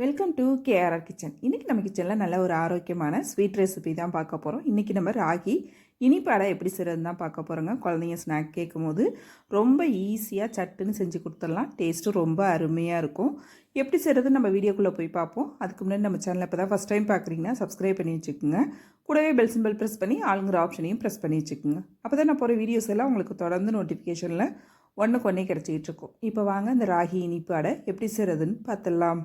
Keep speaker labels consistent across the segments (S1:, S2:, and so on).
S1: Welcome to KRR kitchen. இன்றைக்கி நம்ம கிச்சனில் நல்ல ஒரு ஆரோக்கியமான ஸ்வீட் ரெசிபி தான் பார்க்க போகிறோம். இன்றைக்கி நம்ம ராகி இனிப்பு அடை எப்படி செய்கிறது தான் பார்க்க போகிறோங்க. குழந்தைங்க ஸ்நாக் கேட்கும் போது ரொம்ப ஈஸியாக சட்டுன்னு செஞ்சு கொடுத்துடலாம். டேஸ்ட்டும் ரொம்ப அருமையாக இருக்கும். எப்படி செய்கிறது நம்ம வீடியோக்குள்ளே போய் பார்ப்போம். அதுக்கு முன்னாடி நம்ம சேனலில் இப்போ தான் ஃபஸ்ட் டைம் பார்க்குறீங்கன்னா சப்ஸ்கிரைப் பண்ணி வச்சுக்கோங்க. கூடவே பெல் சிம்பிள் ப்ரெஸ் பண்ணி ஆளுங்கிற ஆப்ஷனையும் ப்ரெஸ் பண்ணி வச்சுக்கோங்க. அப்போ தான் நான் போகிற வீடியோஸ் எல்லாம் உங்களுக்கு தொடர்ந்து நோட்டிஃபிகேஷனில் ஒன்றுக்கு ஒன்றே கிடச்சிக்கிட்டு இருக்கும். இப்போ வாங்க இந்த ராகி இனிப்பு அடை எப்படி செய்கிறதுன்னு பார்த்துடலாம்.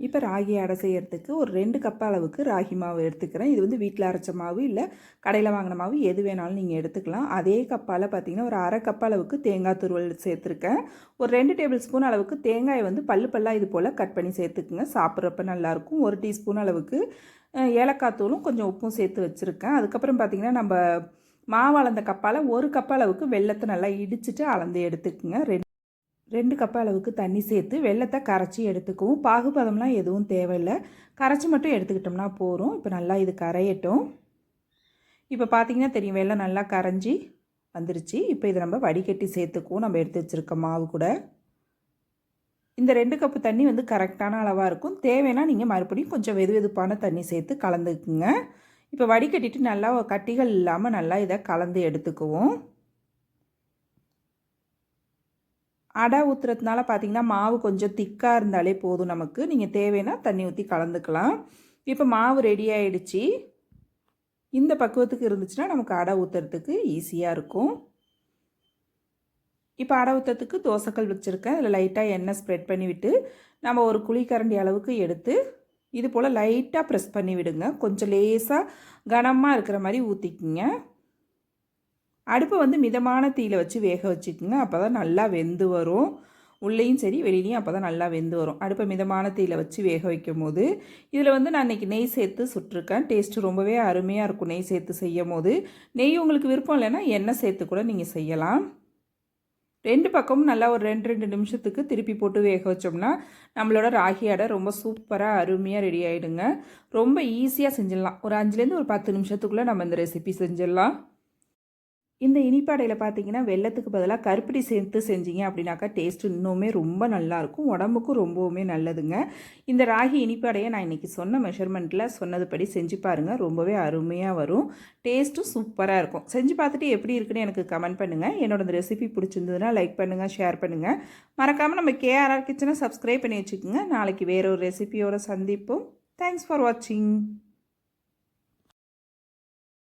S1: இப்போ ராகி அடை செய்கிறதுக்கு ஒரு 2 கப் அளவுக்கு ராகி மாவு எடுத்துக்கிறேன். இது வந்து வீட்டில் அரைச்ச மாவு இல்லை கடையில் வாங்கின மாவு எது வேணாலும் நீங்கள் எடுத்துக்கலாம். அதே கப்பால் பார்த்திங்கன்னா ஒரு அரை கப் அளவுக்கு தேங்காய் துருவல் சேர்த்துருக்கேன். ஒரு 2 டேபிள் ஸ்பூன் அளவுக்கு தேங்காயை வந்து பல்லாக இது போல் கட் பண்ணி சேர்த்துக்குங்க. சாப்பிட்றப்ப நல்லாயிருக்கும். 1 டீஸ்பூன் அளவுக்கு ஏலக்காய் தூளும் கொஞ்சம் உப்பும் சேர்த்து வச்சுருக்கேன். அதுக்கப்புறம் பார்த்திங்கன்னா நம்ம மாவு அளந்த கப்பால் 1 கப் அளவுக்கு வெல்லத்தை நல்லா இடிச்சிட்டு அளந்து எடுத்துக்குங்க. 2 கப் அளவுக்கு தண்ணி சேர்த்து வெல்லத்தை கரைச்சி எடுத்துக்குவோம். பாகுபதம்லாம் எதுவும் தேவையில்லை, கரைச்சி மட்டும் எடுத்துக்கிட்டோம்னா போதும். இப்போ நல்லா இது கரையட்டும். இப்போ பார்த்திங்கன்னா தெரியும், வெல்லம் நல்லா கரைஞ்சி வந்துருச்சு. இப்போ இதை நம்ம வடிகட்டி சேர்த்துக்குவோம். நம்ம எடுத்து வச்சுருக்க மாவு கூட இந்த 2 கப்பு தண்ணி வந்து கரெக்டான அளவாக இருக்கும். தேவைன்னா நீங்கள் மறுபடியும் கொஞ்சம் வெதுவெதுப்பான தண்ணி சேர்த்து கலந்துக்குங்க. இப்போ வடிகட்டிட்டு நல்லா கட்டிகள் இல்லாமல் நல்லா இதை கலந்து எடுத்துக்குவோம். அடை ஊற்றுறதுனால பார்த்திங்கன்னா மாவு கொஞ்சம் திக்காக இருந்தாலே போதும் நமக்கு. நீங்கள் தேவைன்னா தண்ணி ஊற்றி கலந்துக்கலாம். இப்போ மாவு ரெடி ஆகிடுச்சு. இந்த பக்குவத்துக்கு இருந்துச்சுன்னா நமக்கு அடை ஊற்றுறதுக்கு ஈஸியாக இருக்கும். இப்போ அடை ஊற்றுறதுக்கு தோசைக்கல் வச்சுருக்கேன். அதில் லைட்டாக எண்ணெய் ஸ்ப்ரெட் பண்ணி விட்டு நம்ம ஒரு குழிக்கரண்டி அளவுக்கு எடுத்து இது போல் லைட்டாக ப்ரெஸ் பண்ணி விடுங்க. கொஞ்சம் லேசாக கனமாக இருக்கிற மாதிரி ஊற்றிக்கிங்க. அடுப்பை வந்து மிதமான தீயில் வச்சு வேக வச்சுக்கோங்க. அப்போ தான் நல்லா வெந்து வரும். உள்ளேயும் சரி வெளியிலையும் அப்போ தான் நல்லா வெந்து வரும். அடுப்பை மிதமான தீயில் வச்சு வேக வைக்கும் போது இதில் வந்து நான் இன்றைக்கி நெய் சேர்த்து சுட்டிருக்கேன். டேஸ்ட்டு ரொம்பவே அருமையாக இருக்கும் நெய் சேர்த்து செய்யும் போது. நெய் உங்களுக்கு விருப்பம் இல்லைன்னா எண்ணெய் சேர்த்து கூட நீங்கள் செய்யலாம். 2 பக்கமும் நல்லா ஒரு 2 நிமிஷத்துக்கு திருப்பி போட்டு வேக வச்சோம்னா நம்மளோட ராகி அடை ரொம்ப சூப்பராக அருமையாக ரெடி ஆகிடுங்க. ரொம்ப ஈஸியாக செஞ்சிடலாம். ஒரு 5லேருந்து ஒரு 10 நிமிஷத்துக்குள்ளே நம்ம இந்த ரெசிபி செஞ்சிடலாம். இந்த இனிப்பாடையில் பார்த்தீங்கன்னா வெல்லத்துக்கு பதிலாக கருப்பட்டி சேர்த்து செஞ்சீங்க அப்படின்னாக்கா டேஸ்ட்டு இன்னுமே ரொம்ப நல்லாயிருக்கும். உடம்புக்கும் ரொம்பவுமே நல்லதுங்க. இந்த ராகி இனிப்பாடையை நான் இன்றைக்கி சொன்ன மெஷர்மெண்ட்டில் சொன்னதுபடி செஞ்சு பாருங்கள். ரொம்பவே அருமையாக வரும். டேஸ்ட்டும் சூப்பராக இருக்கும். செஞ்சு பார்த்துட்டு எப்படி இருக்குன்னு எனக்கு கமெண்ட் பண்ணுங்கள். என்னோட இந்த ரெசிபி பிடிச்சிருந்ததுன்னா லைக் பண்ணுங்கள், ஷேர் பண்ணுங்கள். மறக்காமல் நம்ம கேஆர்ஆர் கிச்சனை சப்ஸ்கிரைப் பண்ணி வச்சுக்கோங்க. நாளைக்கு வேறு ஒரு ரெசிபியோடு சந்திப்போம். தேங்க்ஸ் ஃபார் வாட்சிங்.